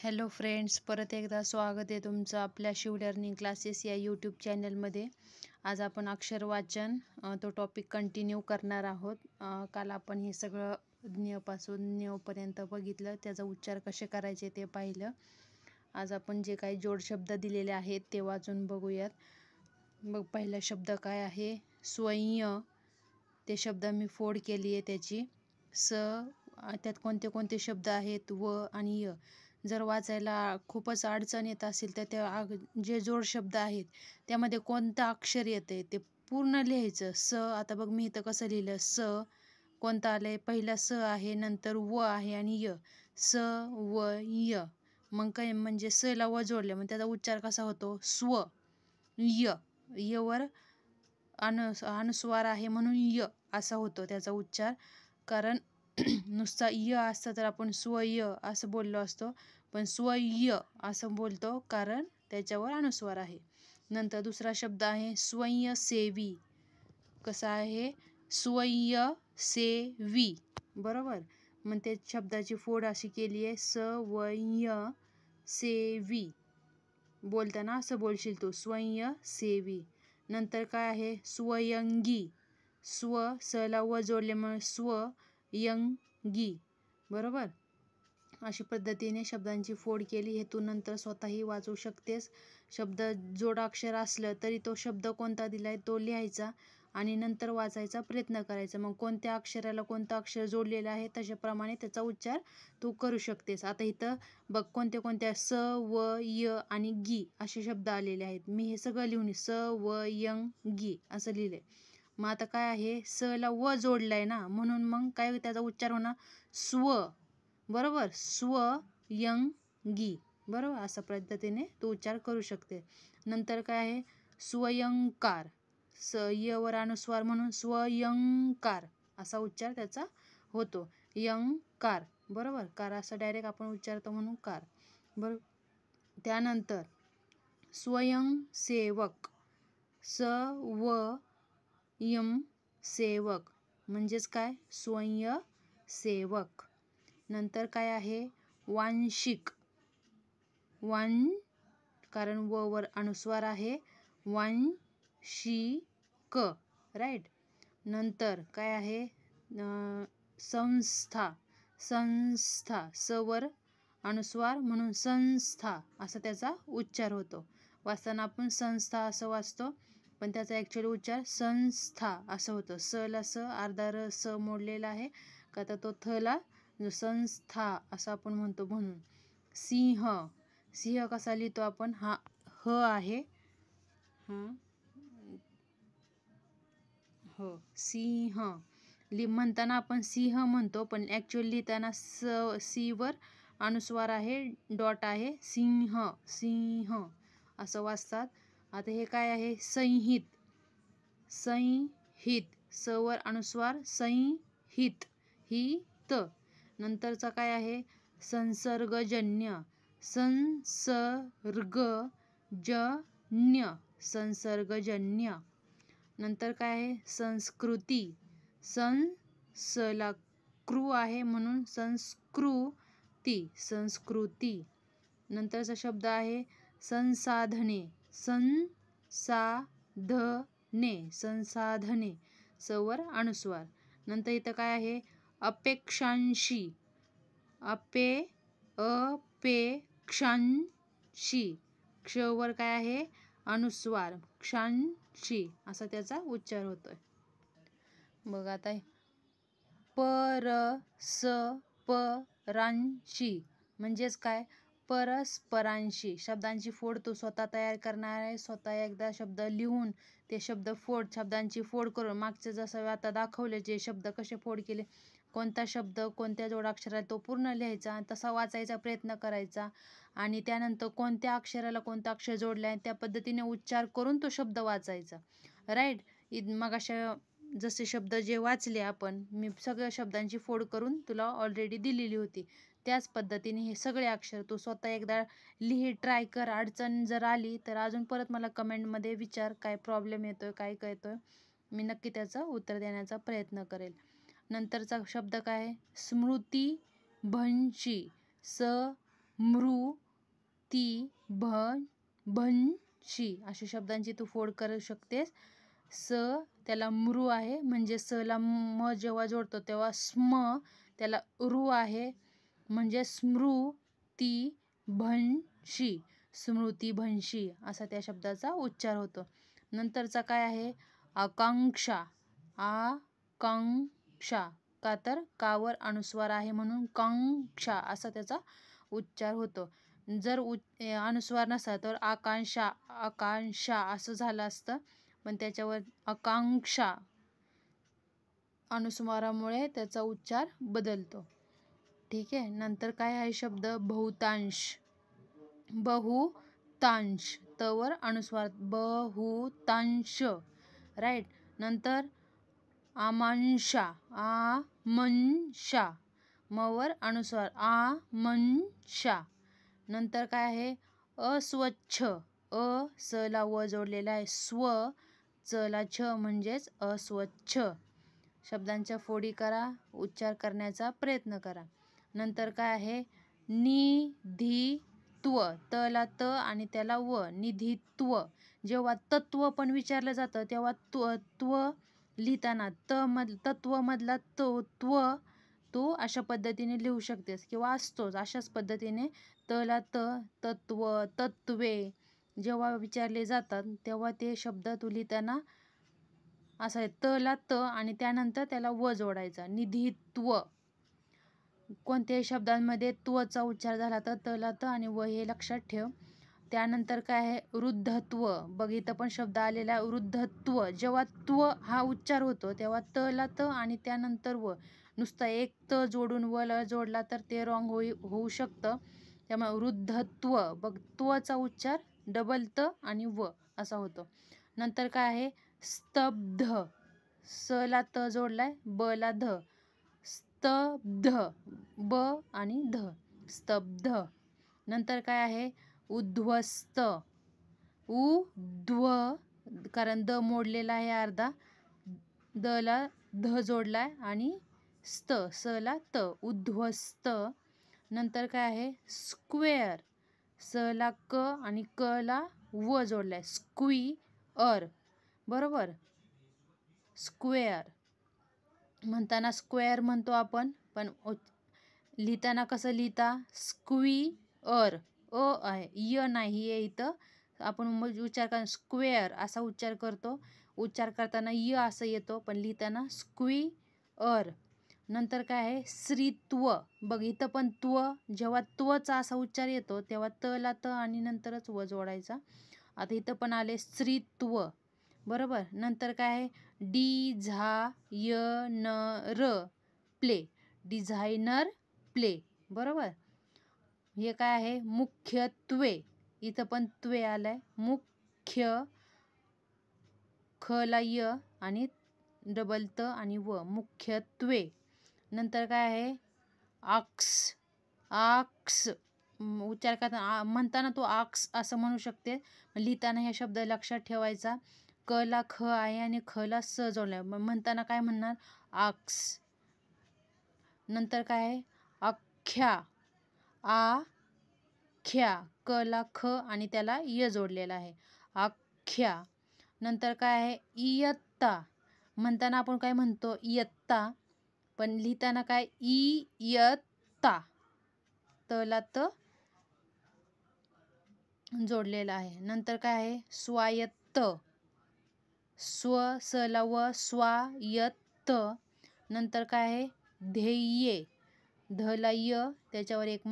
Hello friends, परत एकदा स्वागत आहे तुमचं आपल्या शिव लर्निंग क्लासेस या यूट्यूब चॅनलमध्ये. आज आपण अक्षर वाचन तो टॉपिक कंटिन्यू करणार आहोत. काल आपण हे सगळं ज्ञपासून ञपर्यंत बघितलं, त्याचा उच्चार कसे करायचे ते पाहिलं. आज आपण जे काही जोड शब्द दिलेले आहेत ते वाचून बघूयात. मग पहिला शब्द काय आहे? स्वयं. ते शब्द मी फोड केली आहे त्याची. त्यात कोणते कोणते शब्द आहेत? व आणि य. जर वाचायला खूपच अडचण येत असेल तर त्या जे जोड शब्द आहेत त्यामध्ये कोणतं अक्षर येते ते पूर्ण लिहायचं. आता बघ मी इथं कसं लिहिलं. कोणतं आलंय? पहिला आहे, नंतर व आहे आणि य. व य. मग काय म्हणजे ला व जोडले मग त्याचा उच्चार कसा होतो? स्व. यवर अनुस्वार आहे म्हणून य असा होतो त्याचा उच्चार. कारण नुसता य असतं तर आपण स्वय असं बोललो असतो, पण स्वय असं बोलतो कारण त्याच्यावर अनुस्वार आहे. नंतर दुसरा शब्द आहे स्वयंसेवी. कसा आहे? स्वयंसेवी. बरोबर. मग त्या शब्दाची फोड अशी केली आहे स्वयंसेवी. बोलताना असं बोलशील तू, स्वयंसेवी. नंतर काय आहे? स्वयंगी. ला व जोडले म्हणून स्वयंगी. बरोबर. अशी पद्धतीने शब्दांची फोड केली. हे तू नंतर स्वतःही वाचू शकतेस. शब्द जोडाक्षर असलं तरी तो शब्द कोणता दिलाय तो लिहायचा आणि नंतर वाचायचा प्रयत्न करायचा. मग कोणत्या अक्षराला कोणतं अक्षर जोडलेलं आहे तशाप्रमाणे त्याचा उच्चार तू करू शकतेस. आता इथं बघ कोणत्या कोणत्या व य आणि गी असे शब्द आलेले आहेत. मी हे सगळं लिहून गी असं लिहिलंय. मग आता काय आहे? ला व जोडलाय ना, म्हणून मग काय त्याचा उच्चार होणार? स्व. बरोबर. स्वयंगी. बरोबर. अशा पद्धतीने तू उच्चार करू शकते. नंतर काय आहे? स्वयंकार. यवर अनुस्वार म्हणून स्वयंकार असा उच्चार त्याचा होतो. यंकार. बरोबर. कार असं डायरेक्ट आपण उच्चारतो म्हणून कार. बरोबर. त्यानंतर स्वयंसेवक. सेवक म्हणजेच काय? स्वयंसेवक. नंतर काय आहे? वांशिक. कारण व वर अनुस्वार आहे. वांशिक. राईट. नंतर काय आहे? संस्था. वर अनुस्वार म्हणून संस्था असा त्याचा उच्चार होतो. वाचताना आपण संस्था असं वाचतो, पण त्याचा ॲक्च्युअली उच्चार संस्था असं होतं. ला अर्धा स मोडलेला आहे का तर तो ला संस्था असं आपण म्हणतो म्हणून. सिंह कसा लिहितो आपण? हा आहे. हो, सिंह. म्हणताना आपण सिंह म्हणतो, पण ॲक्च्युअली लिहिताना वर अनुस्वार आहे, डॉट आहे. सिंह असं वाचतात. आता हे काय आहे? संहित. वर अनुस्वार संहित. नंतरचा काय आहे? संसर्गजन्य. संसर्गजन्य. नंतर काय आहे? संस्कृती. ला कृ आहे म्हणून संस्कृती. नंतरचा शब्द आहे संसाधने. संसाधने. वर अनुस्वार. नंतर इथं काय आहे? अपेक्षांशी. अपेक्षांशी. वर काय आहे? अनुस्वार. क्षांशी असा त्याचा उच्चार होतोय. बघ आता परस्परांशी म्हणजेच काय? परस्परांशी. शब्दांची फोड तू स्वतः तयार करणार आहे. स्वतः एकदा शब्द लिहून ते शब्दांची फोड करून मागचे जसं आता दाखवले जे शब्द कसे फोड केले, कोणता शब्द कोणत्या जोडाक्षरात तो पूर्ण लिहायचा, तसा वाचायचा प्रयत्न करायचा आणि त्यानंतर कोणत्या अक्षराला कोणता अक्षर जोडला आहे त्या पद्धतीने उच्चार करून तो शब्द वाचायचा. राईट. मग अशा जसे शब्द जे वाचले आपण, मी सगळ्या शब्दांची फोड करून तुला ऑलरेडी दिलेली होती. त्याच पद्धतीने हे सगळे अक्षर तू स्वतः एकदा ट्राय कर. अडचण जर आली तर अजून परत मला कमेंटमध्ये विचार, काय प्रॉब्लेम येतोय, काय कळतोय. मी नक्की त्याचं उत्तर देण्याचा प्रयत्न करेल. नंतरचा शब्द काय आहे? स्मृतिभ्रंशी. मृ ती भंशी अशा शब्दांची तू फोड करू शकतेस. स त्याला मृ आहे म्हणजे स ला म जेव्हा जोडतो तेव्हा स्म त्याला रू आहे म्हणजे स्मृती भंशी, स्मृती भंशी असा त्या शब्दाचा उच्चार होतो. नंतरचा काय आहे आकांक्षा, आकांक्षा का तर कावर अनुस्वार आहे म्हणून कांक्षा असा त्याचा उच्चार होतो. जर अनुस्वार नसता तर आकांक्षा, आकांक्षा असं झालं असतं, पण त्याच्यावर आकांक्षा अनुस्वारामुळे त्याचा उच्चार बदलतो. ठीक आहे. नंतर काय आहे शब्द बहुतांश, बहुतांश तवर अनुस्वार बहुतांश, राईट. नंतर आमांशा, आमंशा मवर अनुस्वार आमंशा. नंतर काय आहे अस्वच्छ, स ला व जोडलेला आहे, स्व च ला छ म्हणजेच अस्वच्छ. शब्दांच्या फोडी करा, उच्चार करण्याचा प्रयत्न करा. नंतर काय आहे निधित्व, त ला त आणि त्याला व, निधित्व. जेव्हा तत्व पण विचारलं जातं तेव्हा त्व लिहिताना तत्व मधला त्व तू अशा पद्धतीने लिहू शकतेस किंवा असतोच अशाच पद्धतीने त ला त, तत्व, तत्वे जेव्हा विचारले जातात तेव्हा ते शब्द तू लिहिताना असं आहे त ला त आणि त्यानंतर त्याला व जोडायचा. निधित्व. कोणत्याही शब्दांमध्ये त्वचा उच्चार झाला तर त ला त आणि व हे लक्षात ठेव. त्यानंतर काय आहे वृद्धत्व. बघ इथं पण शब्द आलेला आहे वृद्धत्व. जेव्हा त्व हा उच्चार होतो तेव्हा त ला त आणि त्यानंतर व. नुसता एक त जोडून व ला जोडला तर ते रॉंग होऊ शकतं. त्यामुळे वृद्धत्व बघ त्वचा उच्चार डबल त आणि व असा होतो. नंतर काय आहे स्तब्ध, स ला त जोडलाय ब ला ध, स्तब्ध ब आणि ध, स्तब्ध. नंतर काय आहे उद्ध्वस्त, कारण द मोडलेला आहे अर्धा, द ला ध जोडलाय आणि स्त, स ला त, उद्ध्वस्त. नंतर काय आहे स्क्वेअर, स ला क आणि क ला व जोडलाय, स्क्विअर. बरोबर, स्क्वेअर म्हणताना स्क्वेअर म्हणतो आपण, पण लिहिताना कसं लिहिता स्क्विअर, आहे य नाही आहे इथं. आपण उच्चार करताना स्क्वेअर असा उच्चार करतो, उच्चार करताना य असं येतो, पण लिहिताना स्क्विअर. नंतर काय आहे स्त्रीत्व. बघ इथं पण त्व, जेव्हा त्वचा असा उच्चार येतो तेव्हा त ला त आणि नंतरच व जोडायचा. आता इथं पण आले स्त्रीत्व. बरोबर. नंतर काय आहे डिझायनर, प्ले, डिझायनर प्ले. बरोबर. हे काय आहे मुख्यत्वे. इथं पण त्वे आलाय, मुख्य ख ला य आणि डबल त आणि व, मुख्यत्वे. नंतर काय आहे आक्स, आक्स उच्चार करताना म्हणताना तू आक्स असं म्हणू शकते, लिहिताना हे शब्द लक्षात ठेवायचा. क ला ख आहे आणि ख ला स जोडलाय, म्हणताना काय म्हणणार आक्स. नंतर काय आहे अख्ख्या, आख्या, क ला ख आणि त्याला य जोडलेला आहे, अख्ख्या. नंतर काय आहे इयत्ता. म्हणताना आपण काय म्हणतो इयत्ता, पण लिहिताना काय इयत्ता, त ला त जोडलेला आहे. नंतर काय आहे स्वायत्त, स्व स ला व, स्वायत्त. नंतर काय आहे ध्येय, ध ला य त्याच्यावर एक